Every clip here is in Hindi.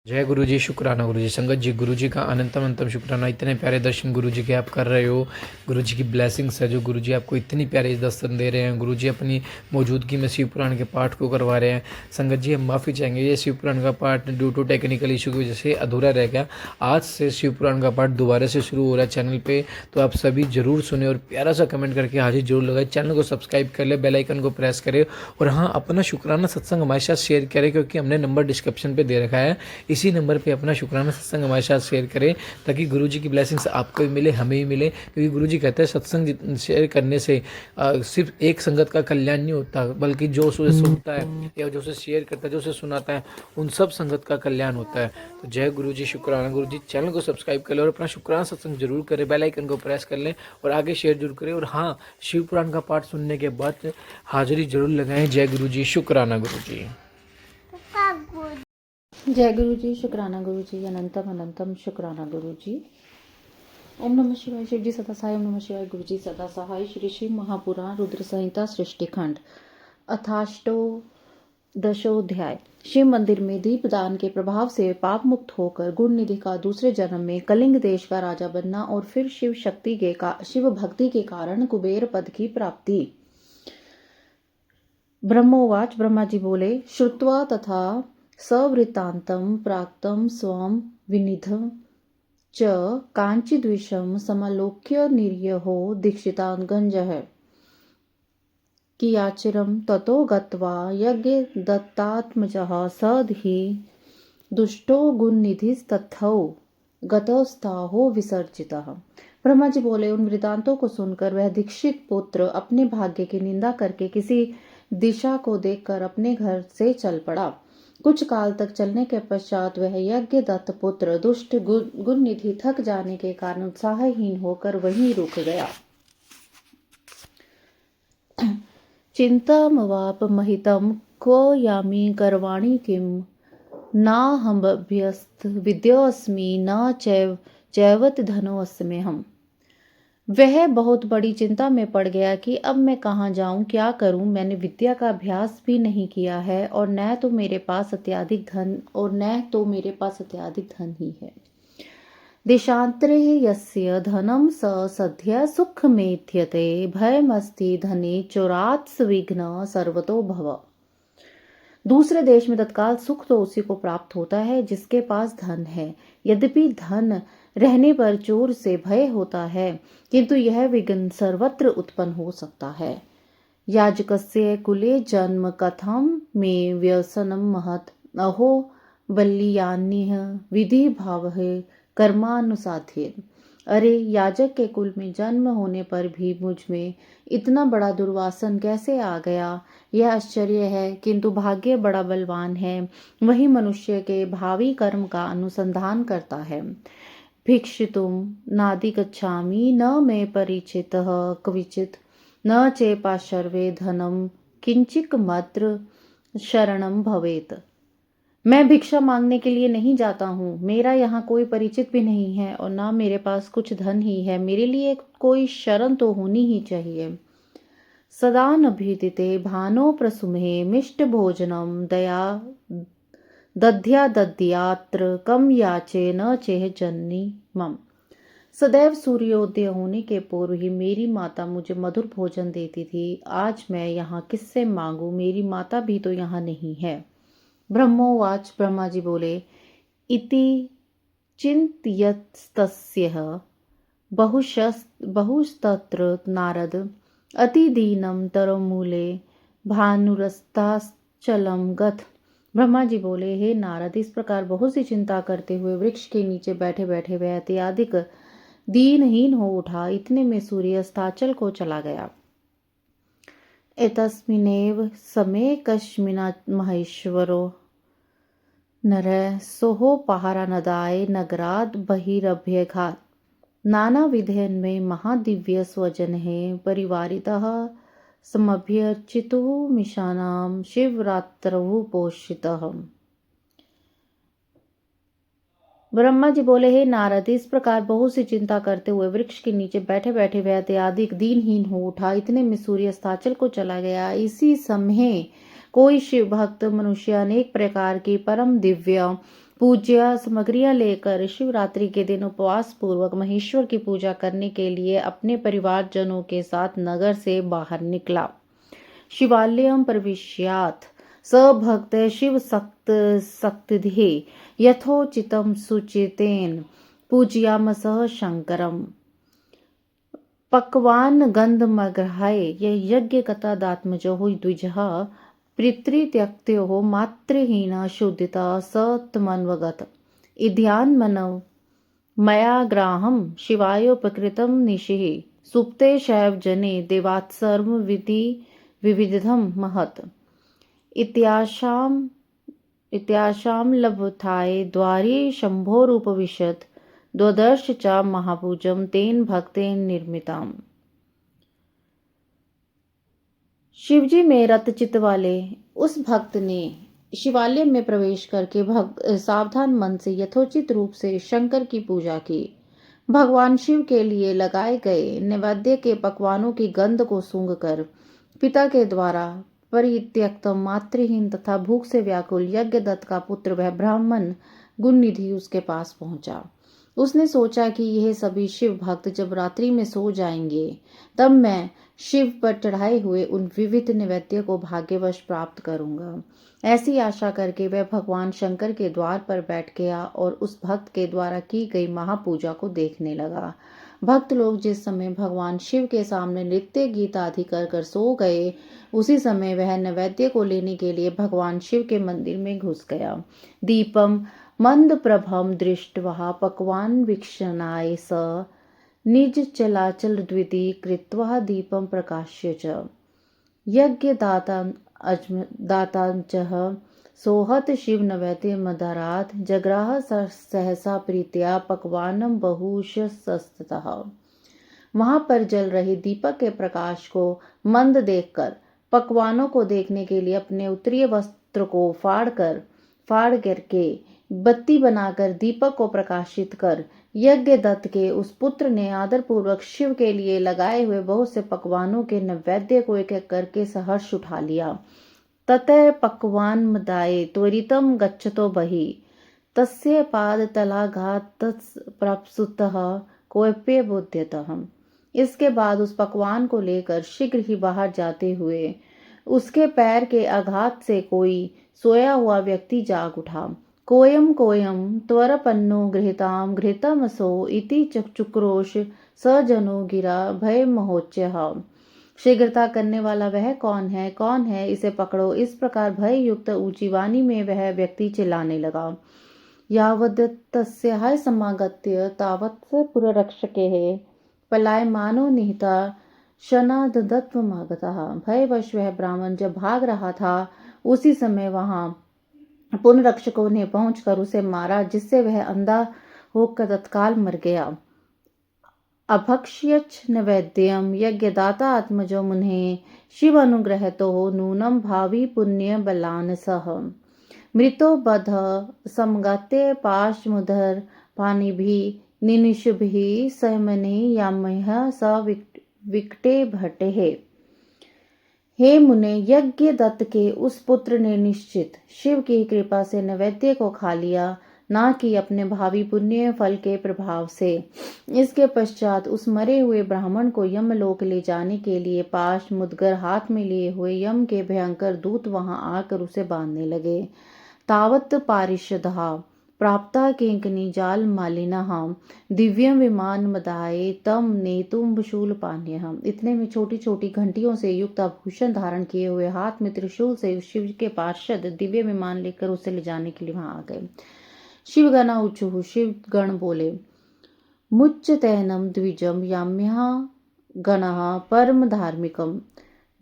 जय गुरु जी, शुक्राना गुरु जी। संगत जी, गुरु जी का अनंतम अंतम शुक्राना। इतने प्यारे दर्शन गुरु जी के आप कर रहे हो। गुरु जी की ब्लेसिंग्स है जो गुरु जी आपको इतनी प्यारे दर्शन दे रहे हैं। गुरु जी अपनी मौजूदगी में शिव पुराण के पाठ को करवा रहे हैं। संगत जी, हम माफ़ी चाहेंगे, ये शिव पुराण का पाठ ड्यू टू टेक्निकल इशू की वजह से अधूरा रह गया। आज से शिव पुराण का पाठ दोबारा से शुरू हो रहा है चैनल पर, तो आप सभी ज़रूर सुने और प्यारा सा कमेंट करके हाजिर जरूर लगाए। चैनल को सब्सक्राइब कर ले, बेल आइकन को प्रेस करें और हाँ, अपना शुक्राना सत्संग हमारे साथ शेयर करें, क्योंकि हमने नंबर डिस्क्रिप्शन पे दे रखा है। इसी नंबर पे अपना शुक्राना सत्संग हमारे साथ शेयर करें, ताकि गुरु जी की ब्लेसिंग्स आपको भी मिले, हमें भी मिले। क्योंकि गुरु जी कहते हैं सत्संग शेयर करने से सिर्फ एक संगत का कल्याण नहीं होता, बल्कि जो उसे सुनता है या जो उसे शेयर करता है, जो उसे सुनाता है, उन सब संगत का कल्याण होता है। तो जय गुरु जी, शुक्राना गुरु जी। चैनल को सब्सक्राइब कर लें और अपना शुक्राना सत्संग जरूर करें, बेल आइकन को प्रेस कर लें और आगे शेयर जरूर करें। और हाँ, शिव पुराण का पाठ सुनने के बाद हाजिरी जरूर लगाएं। जय गुरु जी, शुक्राना गुरु जी। जय गुरु जी, शुक्राना गुरु जी, अनंतम अनंतम शुक्राना गुरु जी। ओम नमः शिवाय। शिव जी सदा सहाय। ओम नमः शिवाय। गुरु जी सदा सहाय। श्री शिव महापुराण रुद्र संहिता सृष्टिखंड अथाष्टो दशोध्याय। शिव मंदिर में दीपदान के प्रभाव से पाप मुक्त होकर गुण निधि का दूसरे जन्म में कलिंग देश का राजा बनना और फिर शिव भक्ति के कारण कुबेर पद की प्राप्ति। ब्रह्मोवाच। ब्रह्मा जी बोले, श्रुत्वा तथा सवृत्तान्तं प्राक्तं स्वं विनिधं च काञ्चिद्विषं समलोक्य निर्यहो दीक्षिताङ्गजः कियाचिरं ततो गत्वा यज्ञदत्तात्मजः सधि दुष्टो गुणनिधिस्तथौ गतोस्ताहो विसर्जितः। ब्रह्मा जी बोले, उन वृतांतों को सुनकर वह दीक्षित पुत्र अपने भाग्य की निंदा करके किसी दिशा को देखकर अपने घर से चल पड़ा। कुछ काल तक चलने के पश्चात वह यज्ञ दत्त पुत्र दुष्ट गुण निधि थक जाने के कारण उत्साहहीन होकर वहीं रुक गया। चिंतामवाप महितं क्व यामि करवाणि किम नाहमभ्यस्त विद्योऽस्मि न चैवत धनोऽस्मि हम। वह बहुत बड़ी चिंता में पड़ गया कि अब मैं कहाँ जाऊं, क्या करूं। मैंने विद्या का अभ्यास भी नहीं किया है और न तो मेरे पास अत्यधिक धन ही है। देशांतरे यस्य धनम स सद्य सुखमेध्यते भयमस्ति धने चोरात्सविघ्न सर्वतो भव। दूसरे देश में तत्काल सुख तो उसी को प्राप्त होता है जिसके पास धन है। यद्यपि धन रहने पर चोर से भय होता है, किंतु यह विघ्न सर्वत्र उत्पन्न हो सकता है। याजकस्य कुले जन्म कथम में व्यसनम महत अहो बल्लियान्य विधि भाव कर्मानुसाधेन। अरे, याजक के कुल में जन्म होने पर भी मुझ में इतना बड़ा दुर्वासन कैसे आ गया, यह आश्चर्य है। किंतु भाग्य बड़ा बलवान है, वही मनुष्य के भावी कर्म का अनुसंधान करता है। भिक्षितुम नादिगच्छामि न मे परिचितः क्वचित् न चेपाशर्वे धनम किंचिक मात्र शरणम भवेत। मैं भिक्षा मांगने के लिए नहीं जाता हूँ, मेरा यहाँ कोई परिचित भी नहीं है और ना मेरे पास कुछ धन ही है। मेरे लिए कोई शरण तो होनी ही चाहिए। सदा नभीतिते भानो प्रसुमे मिष्ट भोजनम दया दध्यात्र कम याचे न चेह जन्नी मम। सदैव सूर्योदय होने के पूर्व ही मेरी माता मुझे मधुर भोजन देती थी। आज मैं यहाँ किससे मांगू, मेरी माता भी तो यहाँ नहीं है। ब्रह्मोवाच। ब्रह्मा जी बोले, इति चिन्तयस्तस्यः बहुस्तत्र नारद अतिदीनं तरमूले भानुरस्ताचलं गथ। ब्रह्मा जी बोले, हे नारद, इस प्रकार बहुत सी चिंता करते हुए वृक्ष के नीचे बैठे बैठे वह अत्यधिक दीनहीन हो उठा। इतने में सूर्य अस्ताचल को चला गया। एतस्मिन्नेव समय कस्मिन् महेश्वरो नरः सोहोपहारानदाय नगरात् बहिरभ्यघात्। नानाविधेन्मे महादिव्य स्वजनैः परिवारितः समभ्यर्चितुः मिशानां शिवरात्रौ पोषितः। ब्रह्मा जी बोले, हे नारद, इस प्रकार बहुत सी चिंता करते हुए वृक्ष के नीचे बैठे बैठे वह अत्यधिक दीनहीन हो उठा। इतने में सूर्य अस्ताचल को चला गया। इसी समय कोई शिव भक्त मनुष्य अनेक प्रकार की परम दिव्य पूज्य सामग्रियां लेकर शिवरात्रि के दिन उपवास पूर्वक महेश्वर की पूजा करने के लिए अपने परिवारजनों के साथ नगर से बाहर निकला। शिवालयं प्रविश्यात् स भक्त शिव सक्तिधि यथोचितं सुचितेन पूजयामसः शंकरम्। पक्वान गंधमग्रहाय यज्ञ कथा दात्मजो द्विजः पितृत्यक्त्यो मातृहीन शुद्धिता सत्मन्वगत इध्यान मनव मया ग्राहं शिवायोपकृतं निशिः सुप्ते शैव जने देवात्सर्व विधि विविधम महत् इत्याशाम लभथाय द्वारे शंभोरुपविशत् द्वदर्श च महापूजम तेन भक्तेन निर्मिताम। शिवजी में रतचित वाले उस भक्त ने शिवालय में प्रवेश करके सावधान मन से यथोचित रूप से शंकर की पूजा की। भगवान शिव के लिए लगाए गए नैवेद्य के पकवानों की गंध को सूंघकर पिता के द्वारा परित्यक्त मातृहीन तथा भूख से व्याकुल यज्ञदत्त का पुत्र वह ब्राह्मण गुणनिधि उसके पास पहुंचा। उसने सोचा कि यह सभी शिव भक्त जब रात्रि में सो जाएंगे तब मैं शिव पर चढ़ाए हुए उन विविध नैवेद्य को भाग्यवश प्राप्त करूंगा। ऐसी आशा करके वह भगवान शंकर के द्वार पर बैठ गया और उस भक्त के द्वारा की गई महापूजा को देखने लगा। भक्त लोग जिस समय भगवान शिव के सामने नृत्य गीत आदि कर सो गए, उसी समय वह नैवेद्य को लेने के लिए भगवान शिव के मंदिर में घुस गया। दीपम मंद प्रभम दृष्ट्वा पक्वान वीक्षणाय स निज चलाचल द्विति कृत्वा दीपम प्रकाश्य च यज्ञ दातांचः सोहत शिव नैवेद्य मदारात जग्राह सहसा प्रीत्या पकवानम बहुशस्तः। वहां पर जल रहे दीपक के प्रकाश को मंद देखकर पकवानों को देखने के लिए अपने उत्तरीय वस्त्र को फाड़ करके बत्ती बनाकर दीपक को प्रकाशित कर यज्ञदत्त के उस पुत्र ने आदरपूर्वक शिव के लिए लगाए हुए बहुत से पकवानों के नैवेद्य को एक एक करके सहर्ष उठा लिया। ततः पक्वान मदाये त्वरितम गच्छतो बहि तस्य पाद तलाघात प्रप्सुतः कोप्य बोध्यतः। इसके बाद उस पकवान को लेकर शीघ्र ही बाहर जाते हुए उसके पैर के आघात से कोई सोया हुआ व्यक्ति जाग उठा। कोयम त्वरपन्नो गृहीताम घृतमसो इति चक्रोश सजनो गिरा भय महोच्चः। शीघ्रता करने वाला वह कौन है, इसे पकड़ो। इस प्रकार भय युक्त ऊंची वाणी में वह व्यक्ति चिल्लाने लगा। यावदत्तस्याः समागत्य तावत् पुररक्षकैः पलायमानो निहिता शनादत्वमागतः। भयवश वह ब्राह्मण जब भाग रहा था उसी समय वहां पुनरक्षकों ने पहुंचकर उसे मारा, जिससे वह अंधा होकर तत्काल मर गया। अभक्ष्यच नैवेद्यम यज्ञदाता आत्मजो मुने शिव अनुग्रहतो नूनम भावी पुण्य बलान सह मृतो बध समगते पाशमुदर पानिभि निनिशुभि सहमने यामह स विकटे भटे। हे मुने, यज्ञ दत्त के उस पुत्र ने निश्चित शिव की कृपा से नैवेद्य को खा लिया, ना कि अपने भावी पुण्य फल के प्रभाव से। इसके पश्चात उस मरे हुए ब्राह्मण को यमलोक ले जाने के लिए पाश मुदगर हाथ में लिए हुए यम के भयंकर दूत वहां आकर उसे बांधने लगे। तावत् पारिषदः प्राप्ता किंकनी जाल मालिनः दिव्यम विमान मदाये तम नेतुम शूलपान्यः। इतने में छोटी छोटी घंटियों से युक्त आभूषण धारण किए हुए हाथ में त्रिशूल से शिव के पार्षद दिव्य विमान लेकर उसे ले जाने के लिए वहां आ गए। शिवगणा उचुः, शिवगण बोले, मुच्यतैनम द्विजम याम्यः गणः परम धार्मिकम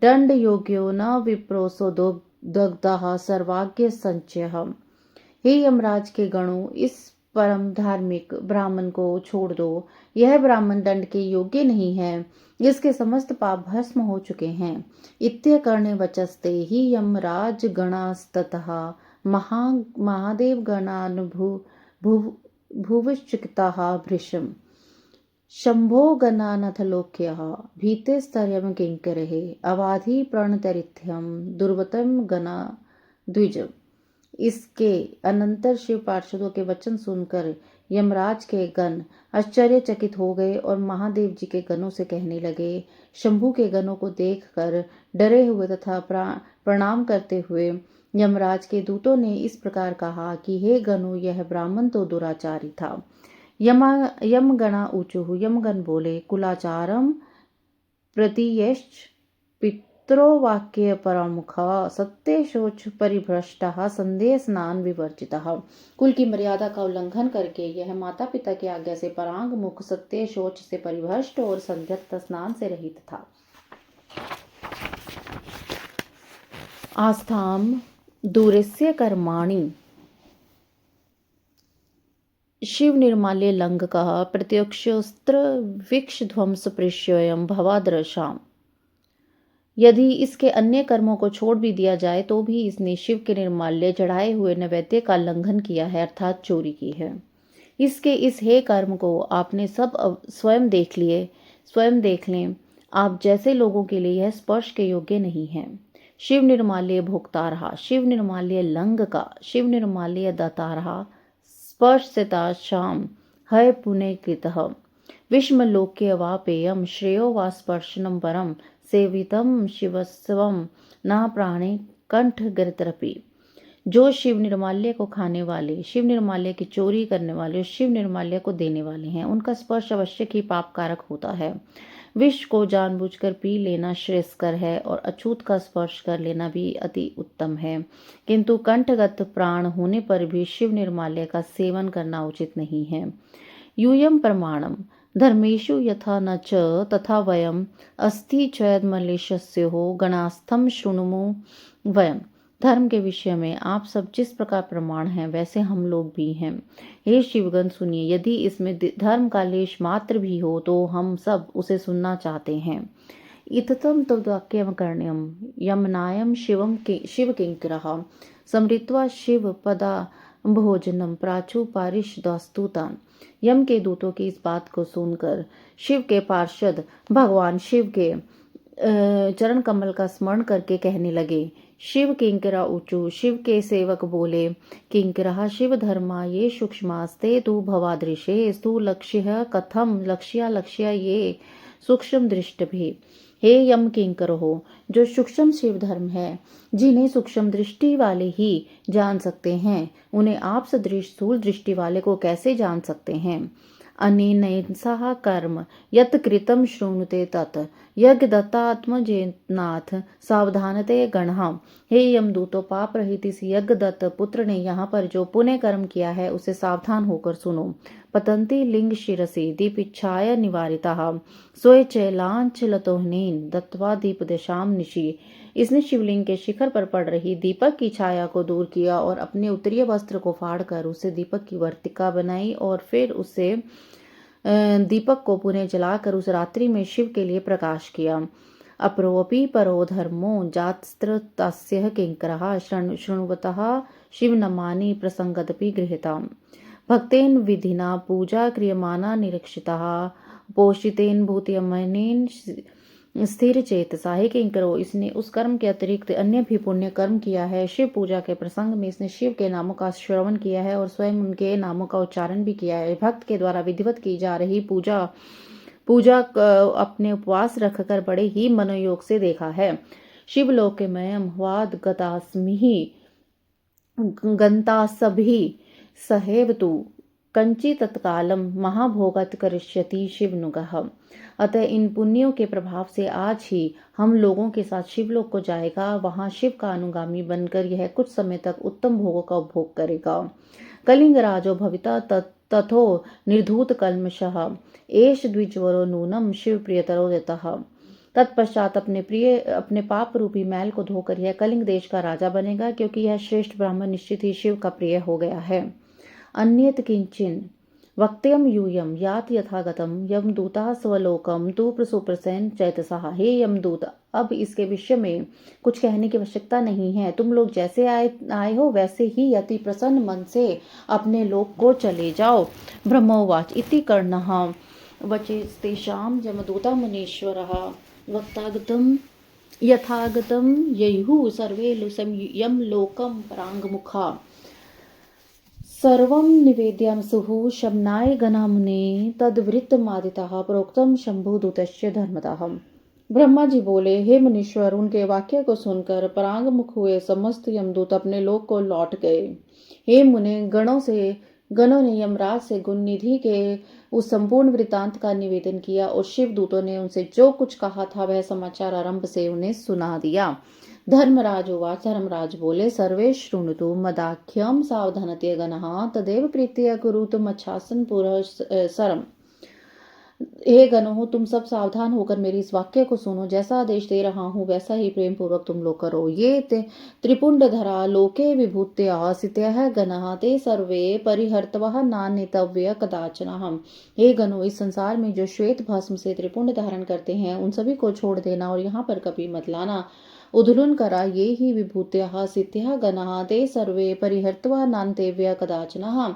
दंड योग्यो न विप्रोसो दग्धः सर्वाज्ञ संचयः। हे यमराज के गणों, इस परम धार्मिक ब्राह्मण को छोड़ दो। यह ब्राह्मण दंड के योग्य नहीं है, इसके समस्त पाप भस्म हो चुके हैं। इत्यकर्णे वचस्ते ही यमराज गणास्ततः महादेव गणानुभुवश्चिकिताः भृशम् शंभो गणानथलोक्यः भीतेस्तर्यं किंकरैः अवाधि प्रणतरिथ्यं दुर्वतम गणा द्विज। इसके अनंतर शिव पार्षदों के वचन सुनकर यमराज के गण आश्चर्यचकित हो गए और महादेव जी के गणों से कहने लगे। शंभु के गणों को देखकर डरे हुए तथा प्रणाम करते हुए यमराज के दूतों ने इस प्रकार कहा कि हे गणों, यह ब्राह्मण तो दुराचारी था। यमगणा ऊचुः, यमगण बोले, कुलाचारम प्रतियश्च पितरो वाक्य परामुख सत्य शोच परिभ्रष्टः संदेह स्नान विवर्जितः। कुल की मर्यादा का उल्लंघन करके यह माता पिता की आज्ञा से परांग मुख, सत्य शोच से परिभ्रष्ट और संध्यक्त स्नान से रहित था। आस्थाम दूरस्य कर्माणि शिव निर्माल्य लंघकः प्रत्यक्षोस्त्र विक्ष ध्वंस पृष्योयम भवादृशाम। यदि इसके अन्य कर्मों को छोड़ भी दिया जाए तो भी इसने शिव के निर्माल्य चढ़ाए हुए नैवेद्य का उल्लंघन किया है, अर्थात चोरी की है। इसके इस हे कर्म को आपने सब स्वयं देख लें। आप जैसे लोगों के लिए यह स्पर्श के योग्य नहीं है। शिव निर्माल्य भोक्ता रहा, शिव निर्माल्य लंग का, शिव निर्माल्य दाता रहा, स्पर्शता शाम हय पुण्य कृतः विष्मलोक्य वा पेयम श्रेयो वा स्पर्शनम परम सेवितम शिवस्वम न प्राणे कंठ गिरतरपि। जो शिव निर्माल्य को खाने वाले, शिव निर्माल्य की चोरी करने वाले, शिव निर्माल्य को देने वाले हैं, उनका स्पर्श अवश्य ही पाप कारक होता है। विष को जानबूझकर पी लेना श्रेयस्कर है और अछूत का स्पर्श कर लेना भी अति उत्तम है, किंतु कंठगत प्राण होने पर भी शिव निर्माल्य का सेवन करना उचित नहीं है। यूयम प्रमाणम धर्मेषु यथा न च तथा वयम अस्ति चैदमलेशस्यो गणास्थम शृणुमो वयम। धर्म के विषय में आप सब जिस प्रकार प्रमाण हैं वैसे हम लोग भी हैं। हे शिवगण सुनिए, यदि इसमें धर्म का लेश मात्र भी हो तो हम सब उसे सुनना चाहते हैं। इततम तद्वाक्यम कर्ण्यम यमनायम शिव किंकरः समृत्वा शिव पदा भोजनम प्राचु पारिषदास्तुतान। यम के दूतों की इस बात को सुनकर शिव के पार्षद भगवान शिव के चरण कमल का स्मरण करके कहने लगे। शिव किंकरा ऊचु, शिव के सेवक बोले, किंकरा शिव धर्मा ये सूक्ष्मास्ते तु भवादृशे स्तु लक्ष्य कथम लक्ष्या ये सूक्ष्म दृष्ट भी। हे यम किंकर हो, जो सूक्ष्म शिव धर्म है, जिन्हें सूक्ष्म दृष्टि वाले ही जान सकते हैं, उन्हें आप सदृश स्थूल दृष्टि वाले को कैसे जान सकते हैं। अनेनैंसः कर्म यत् कृतं शृणुते तत् यज्ञ दत्तात्मजेनाथ सावधानते गणः। हे यमदूतो, पाप रहित इस यज्ञ दत्त पुत्र ने यहाँ पर जो पुण्य कर्म किया है उसे सावधान होकर सुनो। पतंती लिंग शिरसि दीपिच्छाय निवारितः स्वचैलांचलतोहनेन दत्वा दीप दशाम निशि। इसने शिवलिंग के शिखर पर पड़ रही दीपक की छाया को दूर किया और अपने उत्तरीय वस्त्र को फाड़कर उसे दीपक की वर्तिका बनाई और फिर उसे दीपक को पुनः जलाकर उस रात्रि में शिव के लिए प्रकाश किया। अप्रोपि परो धर्मो जातस्त्रतस्य किंकरः शृण्वतः शिवनमानि प्रसंगदपि गृहीताम्। भक्तेन विधिना पूजा क्रियमाना निरीक्षितः पोषितेन भूतयमनेन स्थिर चेतसा। हे किंकरो, इसने उस कर्म के अतिरिक्त अन्य भी पुण्य कर्म किया है। शिव पूजा के प्रसंग में इसने शिव के नामों का श्रवण किया है और स्वयं उनके नामों का उच्चारण भी किया है। भक्त के द्वारा विधिवत की जा रही पूजा अपने उपवास रखकर बड़े ही मनोयोग से देखा है। शिवलोके मयम ह्वाद गंतासभि सहेव तु कंची तत्कालम महाभोगत करिष्यति शिवनुगः। अतः इन पुण्यों के प्रभाव से आज ही हम लोगों के साथ शिवलोक को जाएगा। वहां शिव का अनुगामी बनकर यह कुछ समय तक उत्तम भोगों का उपभोग करेगा। कलिंग राजो भविता तथो निर्धूत कल्मषः एष द्विजवरो नूनम शिव प्रियतरो देतः। तत्पश्चात अपने पाप रूपी मैल को धोकर यह कलिंग देश का राजा बनेगा, क्योंकि यह श्रेष्ठ ब्राह्मण निश्चित ही शिव का प्रिय हो गया है। अन्यत किंचिन वक्त्यम यूयम यात यथागतम यमदूता स्वलोकम तु प्रसुप्रसेन चैतसः। हे यमदूत, अब इसके विषय में कुछ कहने की आवश्यकता नहीं है। तुम लोग जैसे आए हो वैसे ही अति प्रसन्न मन से अपने लोक को चले जाओ। ब्रह्मोवाच इति कर्णः वचस्तेषां यमदूता मुनीश्वरः वक्तागतम यथागतम ययुः सर्वे यम लोकम परांगमुखा। सर्वं निवेद्यं सुहु शमनाय गणामुने तद्वृत्तमादितः प्रोक्तम शंभुदूतस्य धर्मतः। ब्रह्मा जी बोले, हे मुनीश्वर, उनके वाक्य को सुनकर परांग मुख हुए समस्त यमदूत अपने लोक को लौट गए। हे मुने, गणों ने यमराज से गुण निधि के उस संपूर्ण वृतांत का निवेदन किया और शिव दूतों ने उनसे जो कुछ कहा था वह समाचार आरंभ से उन्हें सुना दिया। धर्मराज उवाच। धर्मराज बोले, सर्वे शृणुतु मदाख्यम सावधानत्य गणः तदेव प्रीत्या कुरुत मच्छासन पुरः सरम। हे गणों, तुम सब सावधान होकर मेरी इस वाक्य को सुनो। जैसा आदेश दे रहा हूँ वैसा ही प्रेम पूर्वक तुम लोग करो। ये त्रिपुंडधरा लोके विभूत्या सितयः गणः ते सर्वे परिहर्तवः नान्यतव्य कदाचनः। हे गणों, इस संसार में जो श्वेत भस्म से त्रिपुंड धारण करते हैं उन सभी को छोड़ देना और यहाँ पर कभी मत लाना। उद्धुलन करा ये ही विभूत्या सिद्ध्या गणः ते सर्वे परिहर्तवा नान्यतव्य कदाचनः।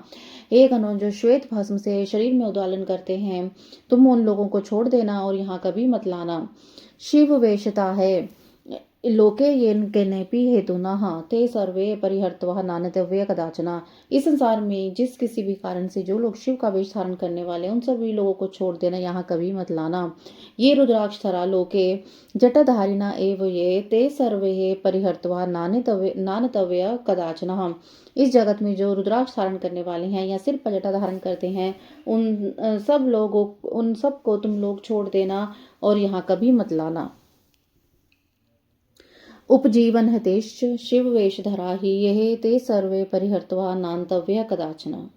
हे गणों, जो श्वेत भस्म से शरीर में उद्वालन करते हैं तुम उन लोगों को छोड़ देना और यहाँ कभी मत लाना। शिव वेशता है लोके येन केनेपि हेतुनः ते सर्वे परिहर्तवः नान्यतव्य कदाचन। इस संसार में जिस किसी भी कारण से जो लोग शिव का वेश धारण करने वाले उन सभी लोगों को छोड़ देना, यहाँ कभी मत लाना। ये रुद्राक्षरा लोके जटाधारिणा एव ये ते सर्वे परिहर्तवः नान्यतव्य कदाचन। इस जगत में जो रुद्राक्ष धारण करने वाले हैं या सिर पर जटा धारण करते हैं उन सब को तुम लोग छोड़ देना और यहाँ कभी मत लाना। उपजीवन हतेश्च शिव वेशधरा ही यह ते सर्वे परिहर्तवा नान्तव्य कदाचन।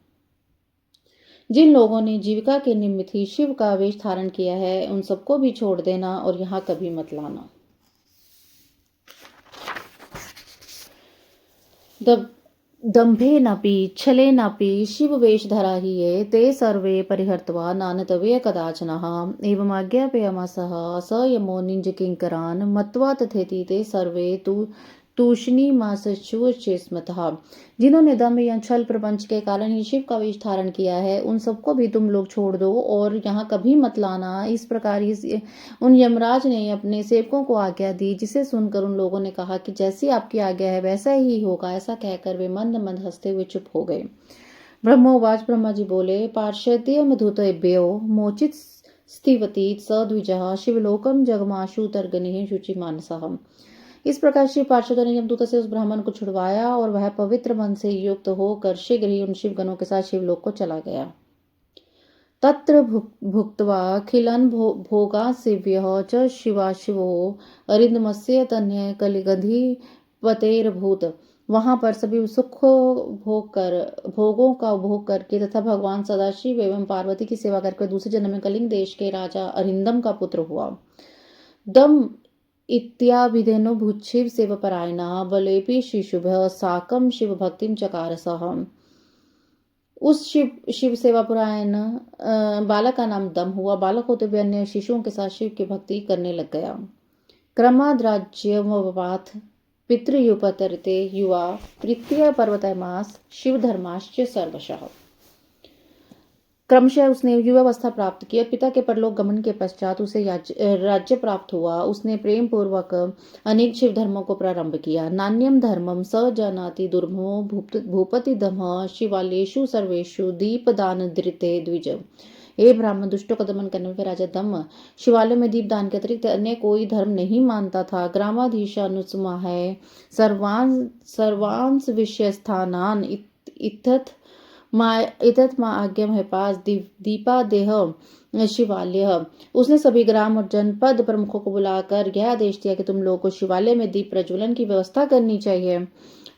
जिन लोगों ने जीविका के निमित्त ही शिव का वेश धारण किया है उन सबको भी छोड़ देना और यहाँ कभी मत लाना। दंभेनापि छलेनापि शिव वेशधरा ही ये ते सर्वे परिहर्तवा नान्यतव्य कदाचनः। एवं आज्ञापयामासः स यमो निजकिंकरान् मत्वा तथेति ते सर्वे तूष्णीमासश्चेस्मतः। जिन्होंने दम्भ या छल प्रपंच के कारण ही शिव का वेश धारण किया है उन सबको भी तुम लोग छोड़ दो और यहाँ कभी मत लाना। इस प्रकार उन यमराज ने अपने सेवकों को आज्ञा दी, जिसे सुनकर उन लोगों ने कहा कि जैसी आपकी आज्ञा है वैसा ही होगा। ऐसा कहकर वे मंद मंद हंसते हुए चुप हो गए। ब्रह्मोवाच। ब्रह्मा जी बोले, पार्षद्यमधुतेभ्यो मोचित स्थिवती स द्विजः शिवलोकम जगमाशु तर्गनिः शुचिमानसः। इस प्रकार शिव पार्षदों ने यमदूत से उस ब्राह्मण को छुड़वाया और वह पवित्र मन से युक्त होकर शीघ्र ही उन शिवगणों के साथ शिवलोक को चला गया। तत्र भुक्त्वा खिलन भोगासेव्यः च शिवाशिवो अरिन्दमस्य तन्य कलिगधिपतेर्भूत। वहां पर सभी भोगों का उपभोग करके तथा भगवान सदाशिव एवं पार्वती की सेवा करके दूसरे जन्म में कलिंग देश के राजा अरिंदम का पुत्र हुआ। दम इत्याभिधेनो भूशिव सेवपरायणः बलेपि शिशुभ्यः साकं शिव भक्तिं चकारसः। उस शिव सेवा परायण बालक का नाम दम हुआ। बालक होते हुए अन्य शिशुओं के साथ शिव की भक्ति करने लग गया। क्रमाद्राज्यमवाथ पितृयुपतरिते युवा तृतीय पर्वतमास शिव धर्माश्च सर्वशः। क्रमशः उसने युवावस्था प्राप्त की और पिता के परलोक गमन के पश्चात उसे राज्य प्राप्त हुआ। उसने प्रेम पूर्वक अनेक शिव धर्मों को प्रारंभ किया। नान्यम धर्मम स जानाति दुर्मो भूपति दमः शिवालेषु सर्वेषु दीपदान धृते द्विज। हे ब्राह्मण, दुष्टों का दमन करने में राजा दम शिवालय में दीप दान के अतिरिक्त अन्य कोई धर्म नहीं मानता था। ग्रामाधीश अनुसमा है सर्वांस विषय स्थानान इतत मा आज्ञा है पास दीपादेह शिवालय। उसने सभी ग्राम और जनपद प्रमुखों को बुलाकर यह आदेश दिया कि तुम लोगों को शिवालय में दीप प्रज्वलन की व्यवस्था करनी चाहिए,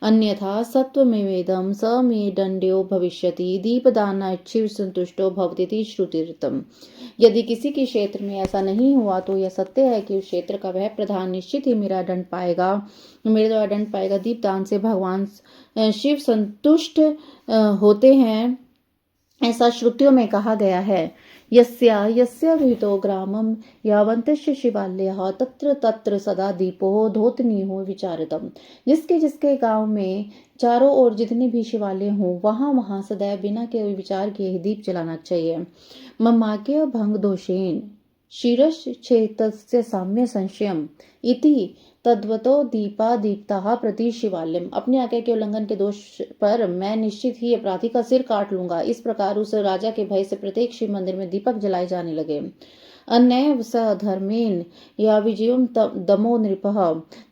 अन्यथा सत्वमेवेदं स मे दंड्यो भविष्यति दीपदानात् शिव संतुष्टो भवतीति श्रुतिर्तम। यदि किसी के क्षेत्र में ऐसा नहीं हुआ तो यह सत्य है कि उस क्षेत्र का वह प्रधान निश्चित ही मेरे द्वारा दंड पाएगा। दीपदान से भगवान शिव संतुष्ट होते हैं, ऐसा श्रुतियों में कहा गया है। यस्य विहितो ग्रामं यावन्तश्च शिवालयः तत्र तत्र सदा दीपो धोतनीयो विचारितम्। जिसके गांव में चारों ओर जितने भी शिवालय हों वहां सदैव बिना के विचार किए ही दीप जलाना चाहिए। ममाज्ञा भंग दोषेण शिरश्छेदस्य साम्य संशयम् इति तद्वतो दीपा दीप्ता प्रति शिवालयम। अपनी आज्ञा के उल्लंघन के दोष पर मैं निश्चित ही अपराधी का सिर काट लूंगा। इस प्रकार उस राजा के भय से प्रत्येक शिव मंदिर में दीपक जलाए जाने लगे। अन्यैव स धर्मेण या विजयम दमो नृपः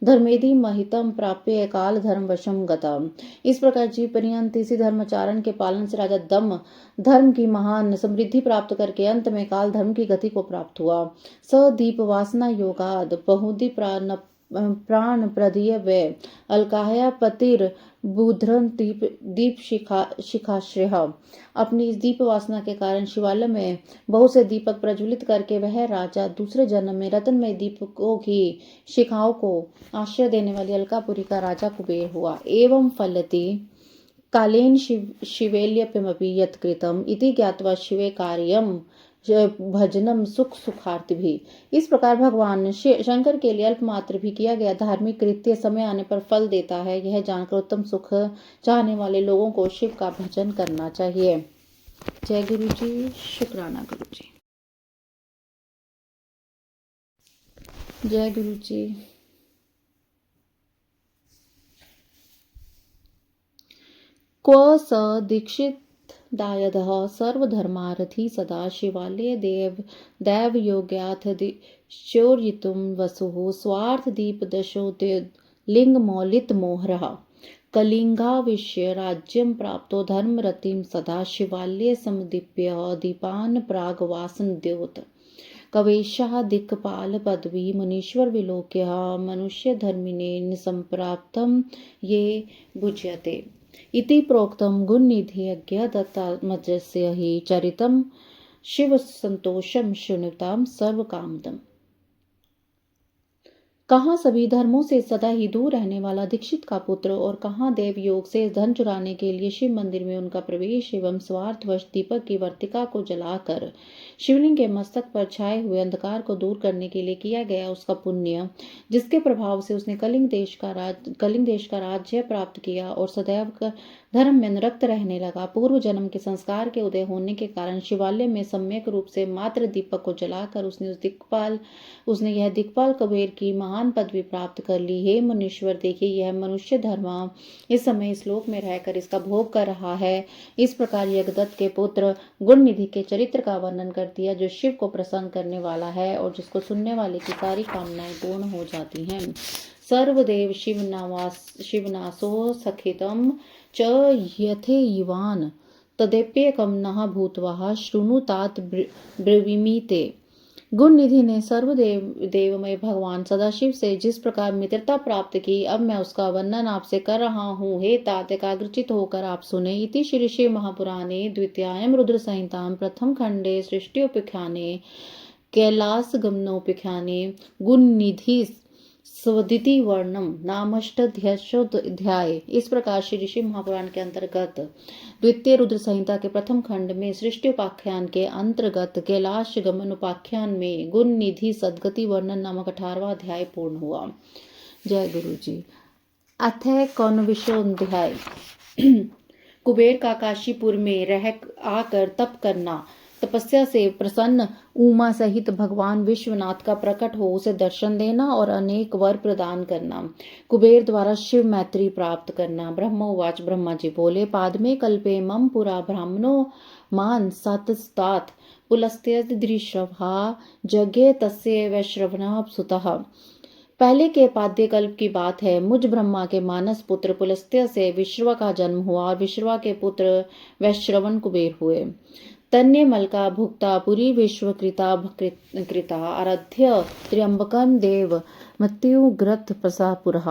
धर्मेदि महितम प्राप्य काल धर्म वशम गता। इस प्रकार जीव पर्यंत इसी धर्माचरण के पालन से राजा दम धर्म की महान समृद्धि प्राप्त करके अंत में काल धर्म की गति को प्राप्त हुआ। स दीप वासना योगाद बहुदि प्राण प्रदीय वे अलकाया पतिर बुध्रन दीप शिखाश्रय। अपनी इस दीप वासना के कारण शिवालय में बहुत से दीपक प्रज्वलित करके वह राजा दूसरे जन्म में रत्नमय दीपकों की शिखाओं को आश्रय देने वाली अलकापुरी का राजा कुबेर हुआ। एवं फलति कालेन शिवेल्यप्यमपि यत्कृतम् इति ज्ञात्वा शिवे कार्यम भजनम सुख सुखार्थ भी। इस प्रकार भगवान शंकर के लिए अल्पमात्र भी किया गया धार्मिक कृत्य समय आने पर फल देता है, यह जानकर उत्तम सुख चाहने वाले लोगों को शिव का भजन करना चाहिए। जय गुरु जी। शुक्राना गुरु जी। जय गुरु जी। क्व स दीक्षित दायदः सर्वधर्मारथी सदा शिवालय दैव योग्याथ चोरयितुं वसुः स्वार्थ दीप दशोलिंग मौलित मोहरः कलिंगाविश्य राज्यं प्राप्तो धर्मरतिं सदा शिवालय समदीप्य दीपान प्रागवासन द्योत कवेशः दिक्पाल पदवी मुनीश्वर विलोक्य मनुष्य धर्मिने संप्राप्तं ये भुज्यते इति प्रोक्तं गुणनिधि यज्ञ दत्तात्मजस्य हि चरितं शिव संतोषम शृणुताम सर्वकामदम। कहाँ सभी धर्मों से सदा ही दूर रहने वाला दीक्षित का पुत्र और कहाँ देव योग से धन चुराने के लिए शिव मंदिर में उनका प्रवेश एवं स्वार्थवश दीपक की वर्तिका को जलाकर शिवलिंग के मस्तक पर छाए हुए अंधकार को दूर करने के लिए किया गया उसका पुण्य, जिसके प्रभाव से उसने कलिंग देश का राज्य प्राप्त किया और सदैव धर्म में अनुरक्त रहने लगा। पूर्व जन्म के संस्कार के उदय होने के कारण शिवालय में सम्यक रूप से मात्र दीपक को जलाकर उसने यह दिक्पाल कुबेर की महान पदवी प्राप्त कर ली। हे मुनीश्वर, देखिए यह मनुष्य धर्म इस समय इस लोक में रहकर इसका भोग कर रहा है। इस प्रकार यज्ञदत्त के पुत्र गुणनिधि के चरित्र का वर्णन कर दिया, जो शिव को प्रसन्न करने वाला है और जिसको सुनने वाले की सारी कामनाएं पूर्ण हो जाती हैं। सर्वदेव शिवनासो सखितम च यथे युवान तदेप्यकम नः भूत्वा शृणुतात ब्रवीमि ते। गुणनिधि ने देवमय भगवान सदाशिव से जिस प्रकार मित्रता प्राप्त की, अब मैं उसका वर्णन आपसे कर रहा हूँ। हे तात, एकाग्रचित होकर आप सुने। इति श्री शिव महापुराणे द्वितीयायां रुद्र संहितां प्रथम खंडे सृष्टियोपाख्याने कैलासगमनोपाख्याने गुणनिधि स्वदिति वर्णम नामाष्टाध्याय। इस प्रकार श्री ऋषि महापुराण के अंतर्गत द्वितीय रुद्र संहिता के प्रथम खंड में सृष्टि उपाख्यान के अंतर्गत कैलाश गमन उपाख्यान में गुण निधि सदगति वर्णन नामक 18वां अध्याय पूर्ण हुआ। जय गुरु जी। अथ कौनविंशोऽध्याय। कुबेर का काशीपुर में रह आकर तप करना। तपस्या से प्रसन्न उमा सहित भगवान विश्वनाथ का प्रकट हो उसे दर्शन देना और अनेक वर प्रदान करना। कुबेर द्वारा शिव मैत्री प्राप्त करना। ब्रह्मोवाच, ब्रह्मा जी बोले, पादमे कल्पे मम पुरा ब्राह्मणो मान सतस्तात पुलस्त्यदृशभा जगे तस्य वैश्रवणः सुतः। पहले के पाद्य कल्प की बात है। मुझ ब्रह्मा के मानस पुत्र पुलस्त्य से विश्रवा का जन्म हुआ और विश्रवा के पुत्र वैश्रवण कुबेर हुए। तन्य मलका भुक्ता पुरी विश्वकृता आराध्य त्र्यंबकम देव मत्युग्रत प्रसापुरः।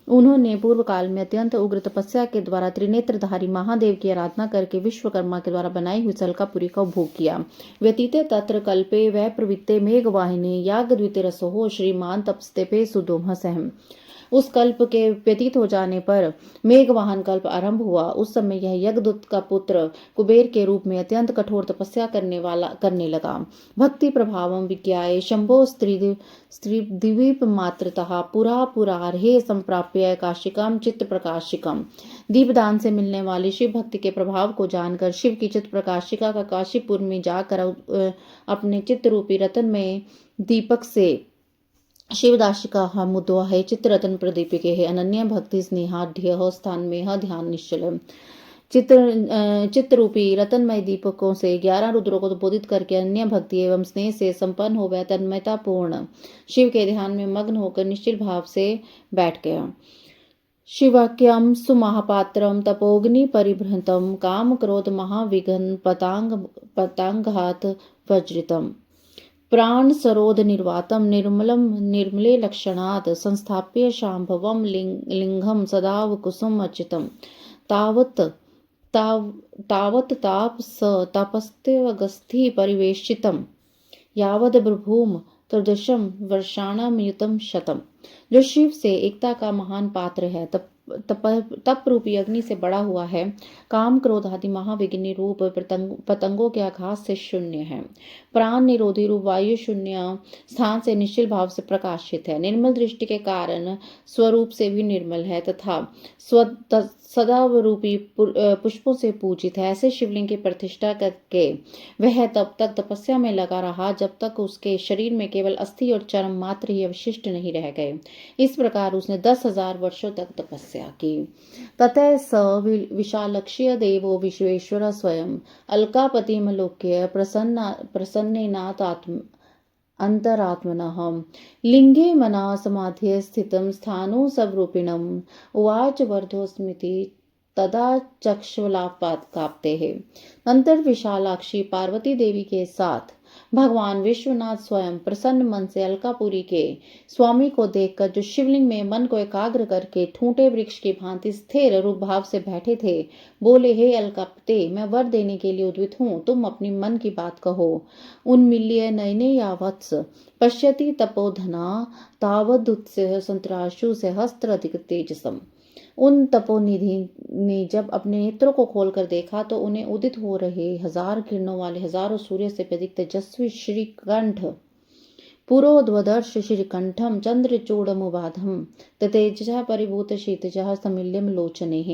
उन्होंने पूर्व काल में अत्यंत उग्र तपस्या के द्वारा त्रिनेत्रधारी महादेव की आराधना करके विश्वकर्मा के द्वारा बनाई हुई सलकापुरी का उपभोग किया। व्यतीते तत्र कल्पे वै प्रवृत्ते मेघवाहिनी यागद्वितीय रसो श्रीमान तपस्ते सुदोम सहम। उस कल्प के व्यतीत हो जाने पर मेघवाहन कल्प आरंभ हुआ। उस समय यह यज्ञदूत का पुत्र कुबेर के रूप में अत्यंत कठोर तपस्या करने लगा। भक्ति प्रभावम विज्ञाय शंभो स्त्रीद्वीप मात्रतः पुरार्हे संप्राप्य काशिकम चित्त प्रकाशिकम। दीपदान से मिलने वाली शिव भक्ति के प्रभाव को जानकर शिव की चित्त प्रकाशिका का काशीपुर में जाकर अपने चित्त रूपी रतन में दीपक से शिवदास का मुद्वा है चित्ररतन प्रदीपिके है अनन्य भक्ति स्नेहाढ्य स्थान में ध्यान निश्चल चित्त रूपी रतनमय दीपकों से 11 रुद्रों को बोधित करके अन्य भक्ति एवं स्नेह से संपन्न हो गया। तन्मयता पूर्ण शिव के ध्यान में मग्न होकर निश्चिल भाव से बैठ गया। शिवाक्यम सुमहापात्रम तपोग्नि परिभृतम काम क्रोध महाविघन पतांगात वज्रितम प्राण सरोध निर्वातम निर्मलम निर्मले लक्षणात् संस्थाप्य शांभवम लिंगम सदाव कुसुम अच्युतम तावत् ताप स तपस्त्यगस्थि परिवेशितम यावद ब्रभूम त्रदशम वर्षाणामयुतम शतम। जो शिव से एकता का महान पात्र है, तप रूपी अग्नि से बड़ा हुआ है, काम क्रोध आदि महाविघ्नि रूप पतंगों के आघात से शून्य है, प्राण निरोधी रूप वायु शून्य स्थान से निश्चल भाव से प्रकाशित है, निर्मल दृष्टि के कारण स्वरूप से भी निर्मल है तथा सदावरूपी पुष्पों से पूजित है। ऐसे शिवलिंग की प्रतिष्ठा करके वह तब तक तपस्या में लगा रहा जब तक उसके शरीर में केवल अस्थि और चर्म मात्र ही अवशिष्ट नहीं रह गए। इस प्रकार उसने 10,000 वर्षों तक तपस्या की। ततः स विशालक्ष्य देवो विश्वेश्वर स्वयं अलकापतिमलोक्य प्रसन्नेनाथ अंतरात्मनः लिंगे मना समाधि स्थितं स्थाणु स्वरूपिणम् उवाच वर्धोस्मिति तदा चक्षुलापात कांपते हैं। नंतर विशालाक्षी पार्वती देवी के साथ भगवान विश्वनाथ स्वयं प्रसन्न मन से अलकापुरी के स्वामी को देखकर जो शिवलिंग में मन को एकाग्र करके ठूंठे वृक्ष की भांति स्थिर रूप भाव से बैठे थे, बोले, हे अलकापते, मैं वर देने के लिए उद्वित हूँ, तुम अपनी मन की बात कहो। उन्मील्य नयने यावत्स पश्यति तपोधना तावदुत्स्य संतराशु सहस्त्राधिक तेजसम। उन तपोनिधि ने जब अपने नेत्रों को खोलकर देखा तो उन्हें उदित हो रहे 1000 किरणों वाले हजारों सूर्य से अधिक तेजस्वी श्रीकंठ पुरोद्वदर्श श्रीकंठम चंद्रचूड़मुबाधम तेजः परिभूत शीतजः समिल्यम लोचनेः।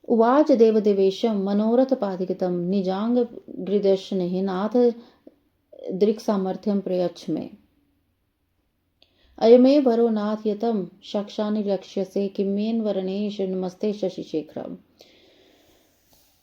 उवाच देवदेवेशम मनोरथ पादिकतम निजांग गृदर्शनेः नाथ दृक् सामर्थ्यम प्रयच्छ मे। अयमे वरो नाथ यतम शक्षानि लक्ष्यसे किमेन वर्णेश नमस्ते शशि शेखरम।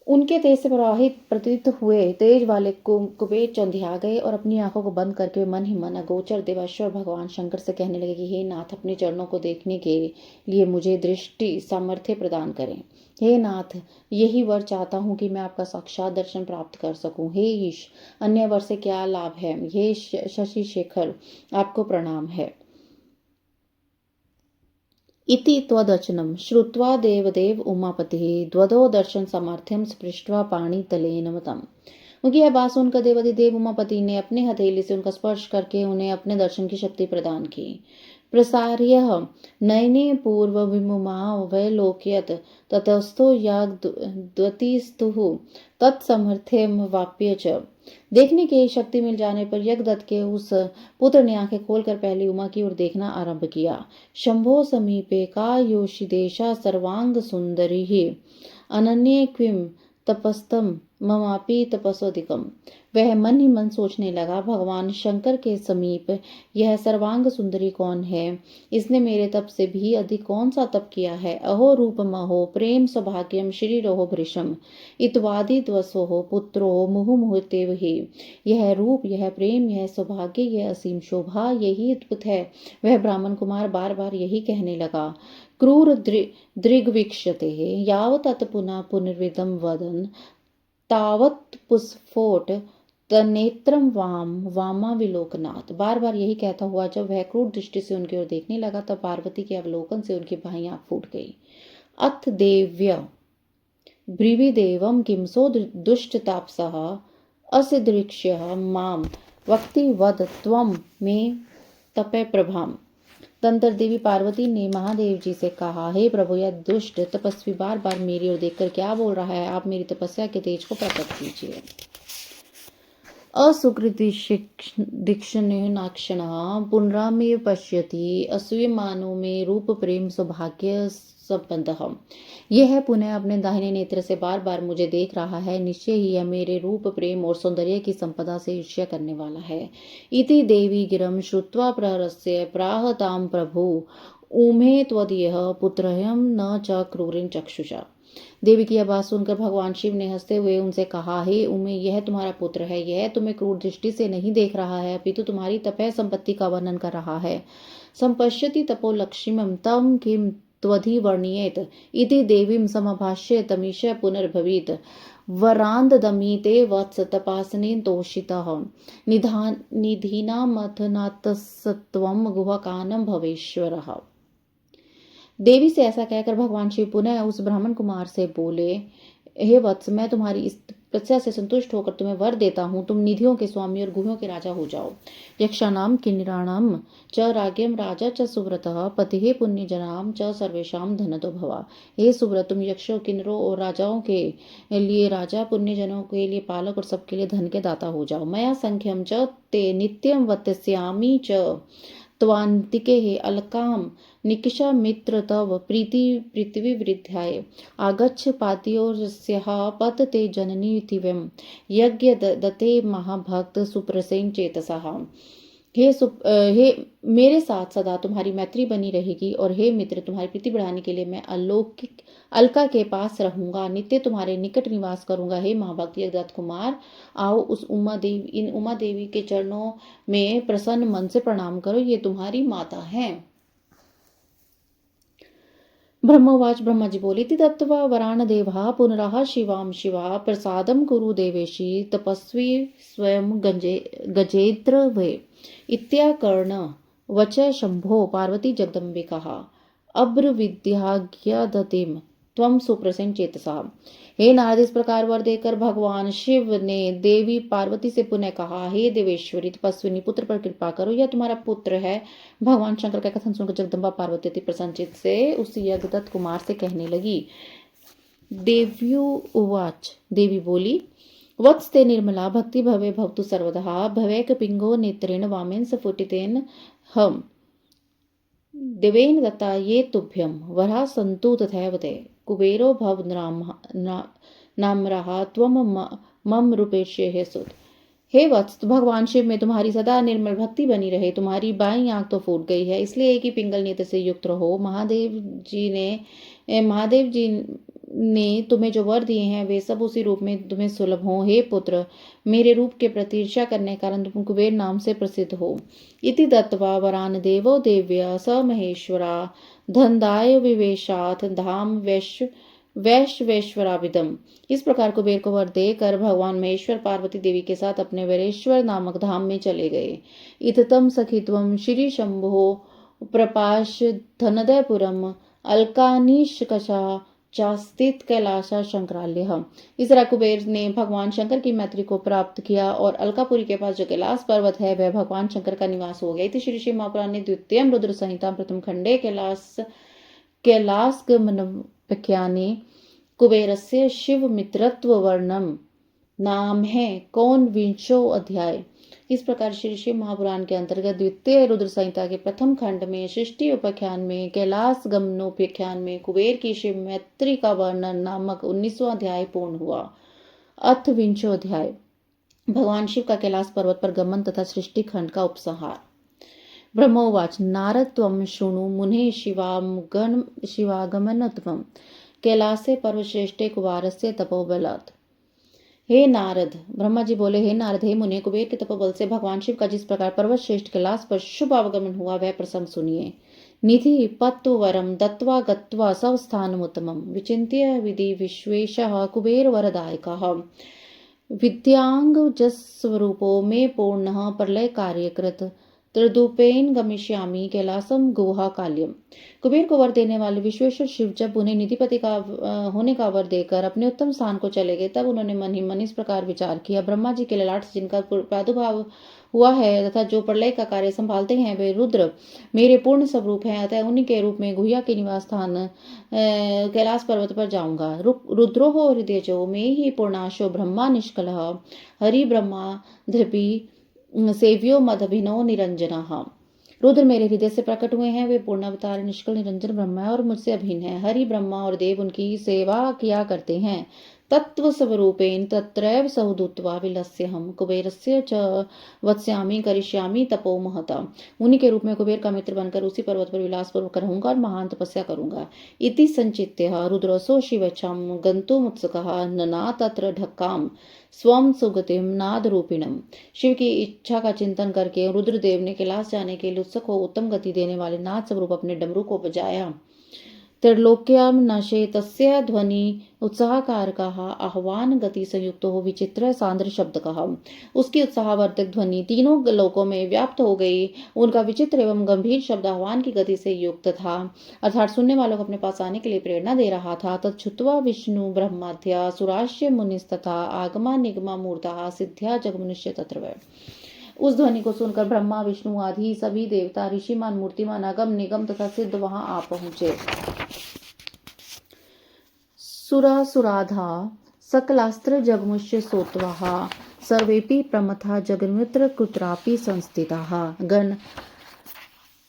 उनके तेज से प्रवाहित प्रतीत हुए तेज वाले कुबेर चौंधिया गए और अपनी आंखों को बंद करके मन ही मन अगोचर देवेश्वर भगवान शंकर से कहने लगे कि हे नाथ, अपने चरणों को देखने के लिए मुझे दृष्टि सामर्थ्य प्रदान करें। हे नाथ, यही वर चाहता हूँ कि मैं आपका साक्षात दर्शन प्राप्त कर सकूं। हे ईश, अन्य वर से क्या लाभ है। हे शशि शेखर, आपको प्रणाम है। इति त्वदचनं श्रुत्वा देवदेव उमापतिः द्वदो दर्शन सामर्थ्यम स्पृष्ट्वा पाणितलेन मतम्। उनकी यह बात सुनकर देवाधिदेव उमापति ने अपने हथेली से उनका स्पर्श करके उन्हें अपने दर्शन की शक्ति प्रदान की। प्रसार्यः नयने पूर्व विमुमावलोकयत् ततस्थो यागद्वतीस्तुः तत्समर्थ्यम वाप्य च। देखने की शक्ति मिल जाने पर यज्ञदत्त के उस पुत्र ने आंखें खोलकर पहले उमा की ओर देखना आरंभ किया। शंभो समीपे का योषिदेशा सर्वांग सुंदरी ही अनन्य क्विम तपस्तम ममापि तपस्वधिकम। वह मन ही मन सोचने लगा, भगवान शंकर के समीप यह सर्वांग सुंदरी कौन है? इसने मेरे तप से भी अधिक कौन सा तप किया है? अहो रूप महो प्रेम सौभाग्यम श्री रोहो भृशम इत्वादि द्वसो पुत्रो मुहुमुहुतेव ही। यह रूप, यह प्रेम, यह सौभाग्य, यह असीम शोभा, यही अद्भुत है। वह ब्राह्मण कुमार बार बार यही कहने लगा। क्रूर दृग्वीक्षते यावत् पुनः पुनर्विदम वदन तावत् पुस्फोट तनेत्रम वामाविलोकनाथ। बार बार यही कहता हुआ जब वह क्रूर दृष्टि से उनकी ओर देखने लगा तब पार्वती के अवलोकन से उनकी बाहियां फूट गई। अथ देव्य ब्रीविदेवम किमसो दुष्टतापसः असिदृक्ष्य माम वक्ति वद त्वं मे तपे प्रभाम। तंत्र देवी पार्वती ने महादेव जी से कहा, हे प्रभु, यह दुष्ट तपस्वी बार बार मेरी ओर देखकर क्या बोल रहा है? आप मेरी तपस्या के तेज को प्रकट कीजिए। असुकृति दीक्षणाक्षण पुनरामेव पश्यति असूयमानो में रूप प्रेम सौभाग्य संबंधः। यह पुनः अपने दाहिने नेत्र से बार बार मुझे देख रहा है, निश्चय ही यह मेरे रूप, प्रेम और सौंदर्य की संपदा से ईर्ष्या करने वाला है। इति देवी गिरं श्रुत्वा प्रहरस्य प्राह तां प्रभु ऊमे त्वदीयः पुत्रह्यं न च क्रूरेण चक्षुषा। देवी की यह बात सुनकर भगवान शिव ने हंसते हुए उनसे कहा, हे उमे, यह तुम्हारा पुत्र है। यह तुम्हें क्रूर दृष्टि से नहीं देख रहा है, अपितु तुम्हारी तपह संपत्ति का वर्णन कर रहा है। संपश्यति तपो लक्ष्मीं तम किम त्वधि वर्णयेत इति देवीं समभाष्य तमीश पुनर्भवीत वरान्ददमीते वत्स तपासनेन तोषितः निधीनामथनातसत्वं गुहकानं भवेश्वरः। देवी से ऐसा कहकर भगवान शिव पुनः उस ब्राह्मण कुमार से बोले, हे वत्स, मैं तुम्हारी इस तपस्या से संतुष्ट होकर तुम्हें वर देता हूँ, तुम निधियों के स्वामी और गुहों के राजा हो जाओ। यक्षाणाम किन्नराणाम च राज्ञम राजा च सुव्रतः पतिः पुण्यजनाम च सर्वेषाम धनतो भवा। हे सुव्रत, तुम यक्षों, किन्नरों और राजाओं के लिए राजा, पुण्यजनों के लिए पालक और सबके लिए धन के दाता हो जाओ। मया संख्यम च ते नित्यम वत्स्यामि च त्वान्तिके अलकाम निकिषा मित्र तव प्रीति पृथ्वी वृद्धाय आगच्छ पातियोर्स्याः पत ते जननी दिव्यम यज्ञ दते महाभक्त सुप्रसेन चेतसः। हे मेरे साथ सदा तुम्हारी मैत्री बनी रहेगी, और हे मित्र, तुम्हारी प्रीति बढ़ाने के लिए मैं अलौकिक अलका के पास रहूंगा, नित्य तुम्हारे निकट निवास करूंगा। हे महाभक्त यज्ञदत्त कुमार, आओ इन उमा देवी के चरणों में प्रसन्न मन से प्रणाम करो, ये तुम्हारी माता हैं। ब्रह्मोवाच, ब्रह्मा जी बोले, तत्वा वरान देवा पुनराह शिवाम शिवा प्रसादम कुरु देवेशी तपस्वी स्वयं गजेत्र वे इत्याकर्ण वच शंभो पार्वती जगदम्बिका अब्रविद्याज्ञादतिम त्वं सुप्रसन्न चेतसा। हे नारद, इस प्रकार वर देकर भगवान शिव ने देवी पार्वती से पुनः कहा, हे देवेश्वरी तपस्विनी, पुत्र पर कृपा करो, यह तुम्हारा पुत्र है। भगवान शंकर का कथन सुनकर जगदम्बा पार्वती अति प्रसन्नचित्त से उस यज्ञदत्त कुमार से कहने लगी। देव्युवाच, देवी बोली, वत्स्ते निर्मला भक्ति भवे भवतु सर्वदा भवैक पिंगो नेत्रेण वामेन स्फुटितेन हम देवेन दत्ता ये तुभ्यम वरा सन्तु तथैव ते कुबेरो भव नामरहा त्वम मम रूपेश्य सुत। हे वत्स, भगवान शिव में तुम्हारी सदा निर्मल भक्ति बनी रहे। तुम्हारी बाईं आंख तो फूट गई है, इसलिए एक ही पिंगल नेत्र से युक्त रहो। महादेव जी ने तुम्हें जो वर दिए हैं वे सब उसी रूप में तुम्हें सुलभ हो। हे पुत्र, मेरे रूप के प्रति ईर्ष्या करने के कारण तुम कुबेर नाम से प्रसिद्ध हो। इति दत्त्वा वरान देवो देव्या स महेश्वरा धनदाय विवेशाथ धाम वैश्वेश्वराविदम। इस प्रकार कुबेर को वर देकर भगवान महेश्वर पार्वती देवी के साथ अपने वैरेश्वर नामक धाम में चले गए। इततम सखित्वम श्री शंभो प्रपाश धनदयपुरम अलकानिष्कषा चास्तित कैलाशा शंकराल्य। इस तरह कुबेर ने भगवान शंकर की मैत्री को प्राप्त किया और अलकापुरी के पास जो कैलाश पर्वत है वह भगवान शंकर का निवास हो गया। इति श्री श्री महापुराण ने द्वितीयम रुद्र संहिता प्रथम खंडे कैलासगमनोपाख्याने कुबेरस्य शिव मित्रत्व वर्णम नाम है कौन विंशो अध्याय। इस प्रकार श्री शिव महापुराण के अंतर्गत द्वितीय रुद्र संहिता के प्रथम खंड में सृष्टि उपाख्यान में कैलाश गमनोपाख्यान में कुबेर की शिव मैत्री का वर्णन नामक 19वां अध्याय पूर्ण हुआ। अथ विंशो अध्याय भगवान शिव का कैलाश पर्वत पर गमन तथा सृष्टि खंड का उपसंहार। ब्रह्मोवाच, नारद त्वं शृणु मुने शिवागमनत्वं कैलासे पर्वश्रेष्ठे कुमारस्य तपोबलात्। हे नारद, ब्रह्मा जी बोले, हे नारद, हे मुने, कुबेर के तपोबल से भगवान शिव का जिस प्रकार पर्वत श्रेष्ठ कैलाश पर शुभ आवागमन हुआ वह प्रसंग सुनिए। निधि पत्तु वरम दत्वा गत्वा सवस्थानमुत्तमं विचिन्त्य विधि विश्वेशः कुबेर वरदायकः विद्यांगजस्वरूपो मे पूर्णः प्रलय कार्यकृत त्रिदूपेन गमिष्यामि कैलासम गुहा काल्यम। कुबेर को वर देने वाले विश्वेश्वर शिव जब उन्हें निधिपति का होने का वर देकर अपने उत्तम स्थान को चले गए तब उन्होंने मन ही मन इस प्रकार विचार किया, ब्रह्मा जी के ललाट से जिनका प्रादुर्भाव हुआ है तथा जो प्रलय का कार्य संभालते हैं वे रुद्र मेरे पूर्ण स्वरूप हैं, अतः उन्हीं के रूप में गुहिया के निवास स्थान कैलाश पर्वत पर जाऊंगा। रुद्रोहो हृदयजो में ही पूर्णाशो ब्रह्मा निष्कलः हरि ब्रह्मा धृपी सेव्यो मदभिनो निरंजनः। रुद्र मेरे हृदय से प्रकट हुए हैं, वे पूर्ण अवतार निष्कल निरंजन ब्रह्मा है और मुझसे अभिन्न है। हरि ब्रह्मा और देव उनकी सेवा किया करते हैं। तत्व स्वरूपेण तत्रैव सहूदूत्वा विलस्यहम् कुबेरस्य च वत्स्यामि करिष्यामि तपो महता। उन्हीं के रूप में कुबेर का मित्र बनकर उसी पर्वत पर विलास पूर्वक रहूंगा और महान तपस्या करूंगा। इति संचित्य रुद्रसो शिवच्छाम गन्तुमुत्सुकः नना तत्र ढक्काम स्वम सुगतिम नाद रूपिणम। शिव की इच्छा का चिंतन करके रुद्रदेव ने कैलाश जाने के लिए उत्सुक हो उत्तम गति देने वाले नाद स्वरूप अपने डमरू को बजाया। त्रिलोक्याम नशे तस्य ध्वनि उत्साहकारकः आह्वान गति संयुक्त हो विचित्र सांद्र शब्द कहा। उसकी उत्साहवर्धक ध्वनि तीनों लोकों में व्याप्त हो गई। उनका विचित्र एवं गंभीर शब्द आह्वान की गति से युक्त था, अर्थात सुनने वालों को अपने पास आने के लिए प्रेरणा दे रहा था। तच्छ्रुत्वा विष्णु ब्रह्माद्या सुराश्य मुनिस्तथा आगमा निगमा मूर्ता सिद्ध्या जगमनुष्य तत्र वै। उस ध्वनि को सुनकर ब्रह्मा विष्णु आदि सभी देवता ऋषिमान मूर्तिमान अगम निगम तथा सिद्ध वहां आ पहुंचे। सुरासुराधा सकलास्त्र जगमुष्य सोत्वाः सर्वेपि प्रमथा जगन्मित्र कुत्रापि संस्थिताः।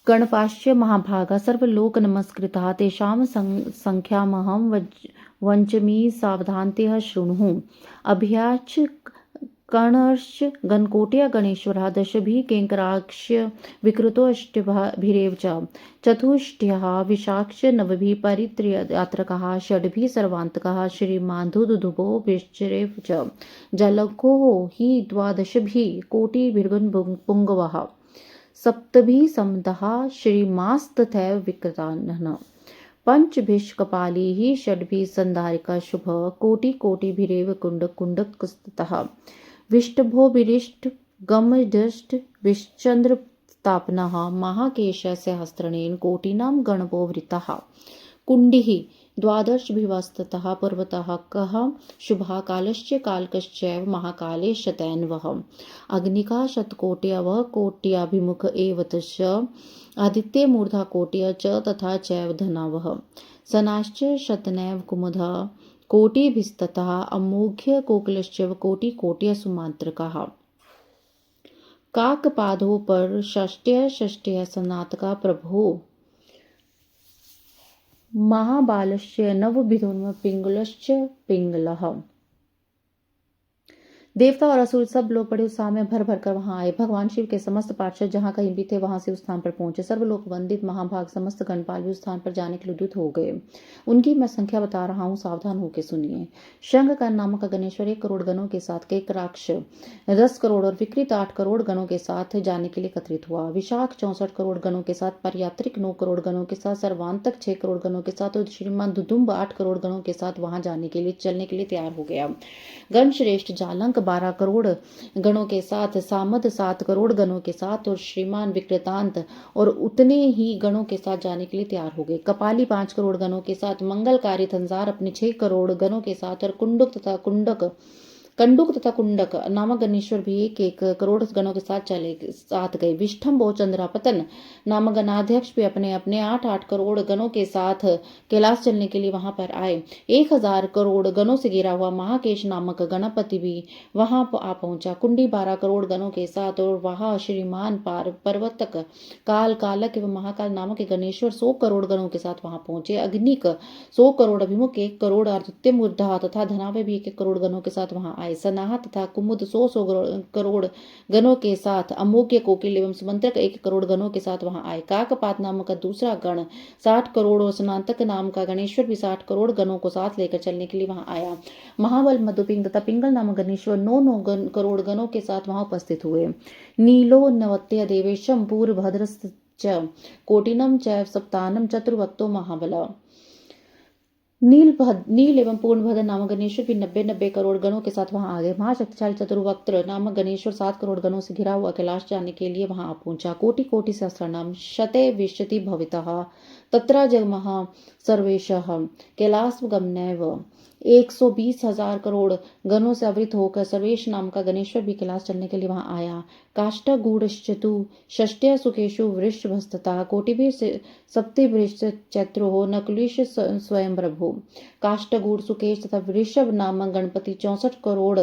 गणपाश्च महाभागा सर्वलोक नमस्कृताः तेषां संख्यामहं वञ्चमि सावधानतया शृणुः। अभ्याच कर्णश्च गणकोट्या गणेश्वरः दशभिः किङ्कराक्ष विकृतोऽष्टभिरेव च चतुष्टयः विशाक्ष नवभिः परित्रयात्रकः षड्भिः सर्वान्तकः श्रीमान्धुदुदुभो विश्चरेव च जलको हि द्वादशभिः कोटिभिर्गणपुङ्गवः सप्तभिः समदः श्रीमास्तथैव विकृतानः पंचभिः कपालिः षड्भिः संधारिका शुभ कोटिभिरेव कुण्डकस्ततः विष्टभो विरिष्ट गमदष्ट विश्चन्द्रतापनः महाकेशस्य हस्त्रणेन कोटिनां गणपो वृतः कुण्डिः द्वादशभिवस्ततः पर्वतः कः शुभः कालश्च कालकश्चैव महाकाले शतैन्वः अग्निका शतकोट्यवः कोट्याभिमुख एव च आदित्ये मूर्धा कोट्य च तथा चैव धनावः सनाश्च शतनैव कुमुदः कोटिभिस्ततः अमोघ्य कोकिलश्चैव कोटिकोट्य सुमात्रकाः काकपादो पर षष्ट्य सनातका प्रभो महाबालस्य नवभिधोन्म पिंगलश्च पिंगलः। देवता और असुर सब लोग बड़े उत्साह में भर भर कर वहां आए। भगवान शिव के समस्त पार्षद जहां कहीं भी थे वहां से उस स्थान पर पहुंचे। सर्वलोक वंदित महाभाग समस्त गणपाल भी उस स्थान पर जाने के लिए उद्युत हो गए। उनकी मैं संख्या बता रहा हूं, सावधान होकर सुनिए। शंखकर्ण नामक गणेश्वर 1 करोड़ गणों के साथ, कैकराक्ष 10 करोड़ और विकृत 8 करोड़ गणों के साथ जाने के लिए एकत्रित हुआ। विशाख 64 करोड़ गणों के साथ, परयात्रिक 9 करोड़ गणों के साथ, सर्वांतक 6 करोड़ गणों के साथ और श्रीमान दुदुम्ब 8 करोड़ गणों के साथ वहां जाने के लिए चलने के लिए तैयार हो गया। गण श्रेष्ठ जालंक 12 करोड़ गणों के साथ, सामद 7 करोड़ गणों के साथ और श्रीमान विकृतांत और उतने ही गणों के साथ जाने के लिए तैयार हो गए। कपाली 5 करोड़ गणों के साथ, मंगलकारी संसार अपने 6 करोड़ गणों के साथ और कंडुक तथा कुंडक नामक गणेश्वर भी 1 करोड़ गणों के साथ गए। विष्ठम्भो चंद्रापतन नामक गणाध्यक्ष भी अपने अपने 8 करोड़ गणों के साथ कैलाश चलने के लिए वहां पर आए। 1000 करोड़ गणों से घिरा हुआ महाकेश नामक गणपति भी वहां आ पहुंचा। कुंडी 12 करोड़ गणों के साथ और वहां श्रीमान पर्वतक कालक एवं महाकाल नामक गणेश्वर 100 करोड़ गणों के साथ वहां पहुंचे। अग्निक 100 करोड़ अभिमुख 1 करोड़ आदित्य मूर्धा तथा धनावे भी 1 करोड़ गणों के साथ वहां आए। सनाह तथा कुमुद 100 करोड़ गणों के साथ, अमोघ्य कोकिल एवं सुमंत्रक 1 करोड़ गणों के साथ वहां आए। काकपात नामक का दूसरा गण 60 करोड़ और स्नातक नाम का गणेश्वर भी 60 करोड़ गणों को साथ लेकर चलने के लिए वहां आया। महाबल मधुपिंग तथा पिंगल नामक गणेश्वर 9 करोड़ गणों के साथ वहां उपस्थित हुए। नीलो नवत्य देवेशम पूर्वभद्रश्च कोटिनम चैव सप्तानम चतुर्वक्तो महाबल। नील एवं पूर्णभद्र नामक गणेश्वर भी 90 करोड़ गणों के साथ वहां आ गए। महाशक्तिशाली चतुर्वक्त्र नामक गणेश्वर 7 करोड़ गणों से घिरा हुआ कैलाश जाने के लिए वहां आ पहुंचा। कोटि सहस्रनाम शते विशति भवितः तत्र जगमः सर्वेशः कैलासगमनैव 120,000 करोड़ गणों से आवृत होकर सर्वेश नाम का गणेश्वर भी कैलाश चलने के लिए वहां आया। काष्ठगूढ़श्चतु षष्ट्या सुकेशु वृषभस्तथा कोटिभिः सप्तभृश्च चैत्रो नकुलिश स्वयं प्रभु। काष्ठगूढ़ सुकेश तथा वृषभ नामक गणपति 64 करोड़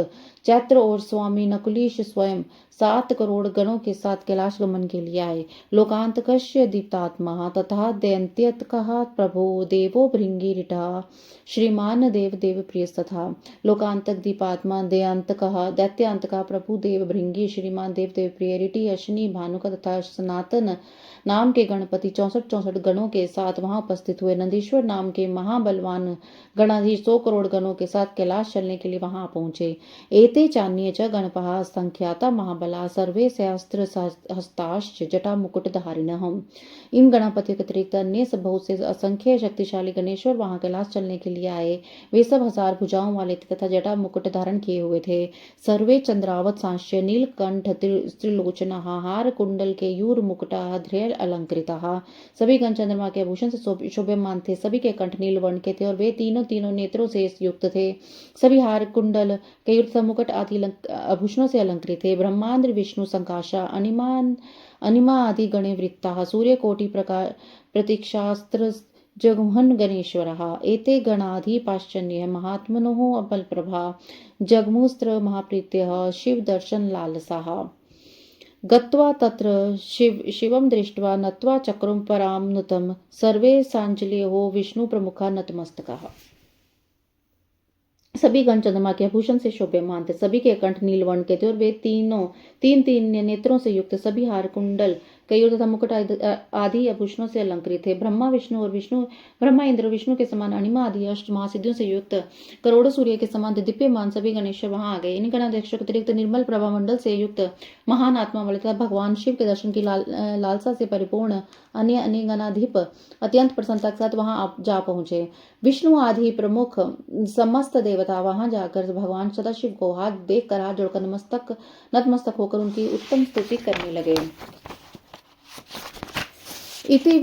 चैत्र और स्वामी नकुलीश स्वयं 7 करोड़ गणों के साथ कैलाश गमन के लिए आए। लोकांतकस्य दीप्तात्मा तथा दैत्यतकः प्रभो देवो भृंगिरिटः श्रीमान देव देव प्रियस्तथा। लोकांतक दीपात्मा दैत्यांतकः दैत्यांतकः प्रभु देव भृंगी श्रीमान देव देव प्रिय ऋटि अश्विनी भानुका तथा सनातन नाम के गणपति 64 गणों के साथ वहां उपस्थित हुए। नंदीश्वर नाम के महाबलवान गणाधीश 100 करोड़ गणों के साथ कैलाश चलने के लिए वहां पहुंचे। एते चान्ये च गणपः संख्याता महाबला सर्वे सहस्त्र हस्ताश्च जटा मुकुटधारिणः। इन गणपतियों के अतिरिक्त अन्य सब बहुत से असंख्य शक्तिशाली गणेश्वर वहां कैलाश चलने के लिए आए। वे सब 1000 भुजाओं वाले थे तथा जटा मुकुट धारण किए हुए थे। सर्वे चंद्रावत सांश्य नीलकंठ त्रिलोचना हार कुंडल के यूर मुकुटा ध्रेय अलंकृता। सभी गण चंद्रमा के आभूषण से शोभ्यमान थे। सभी के कंठ नील वर्ण के थे और वे तीनों नेत्रों से युक्त थे। सभी हार कुंडल के यूर मुकुट आदि आभूषणों से अलंकृत थे। ब्रह्मांड विष्णु संकाशा अनिमा आदि गणे वृत्ता सूर्य कोटि प्रकार प्रतीक्षास्त्र जगमोहन गणेश्वरः। एते गणाधिपाश्चन्यः महात्मनोः बलप्रभा जगमुस्त्र महाप्रीत्यः शिव दर्शन लालसाः। गत्वा तत्र शिवं दृष्ट्वा नत्वा चक्रं परां नुतं सर्वे सांजल्यो विष्णु प्रमुखा नतमस्तकाः। सभी गण चंद्रमा के आभूषण से शोभ्यमान थे। सभी के कंठ नीलवर्ण के थे और वे तीन नेत्रों से युक्त सभी हार कुंडल कयूर तथा मुकुट आदि आभूषणों से अलंकृत थे। ब्रह्मा इंद्र विष्णु के समान अणिमा आदि अष्ट महासिद्धियों से युक्त करोड़ों सूर्य के समान दिव्यमान सभी गणेश्वर वहां आ गए। इन गणाध्यक्षों के अतिरिक्त निर्मल प्रभा मंडल से युक्त महान आत्मा वाले तथा भगवान शिव के दर्शन की लालसा से परिपूर्ण अन्य गणाधिप अत्यंत प्रसन्नता के साथ वहां जा पहुंचे। विष्णु आदि प्रमुख समस्त देवता वहां जाकर भगवान सदाशिव को देखकर हाथ जोड़कर नतमस्तक होकर उनकी उत्तम स्तुति करने लगे। इति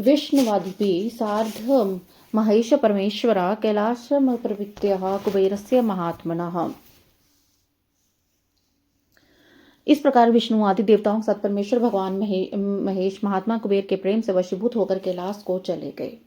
विष्णुवादिभिः सार्धं महेश परमेश्वरः कैलासं प्रवित्तः कुबेरस्य महात्मनः। इस प्रकार विष्णु आदि देवताओं के साथ परमेश्वर भगवान महेश महात्मा कुबेर के प्रेम से वशीभूत होकर कैलाश को चले गए।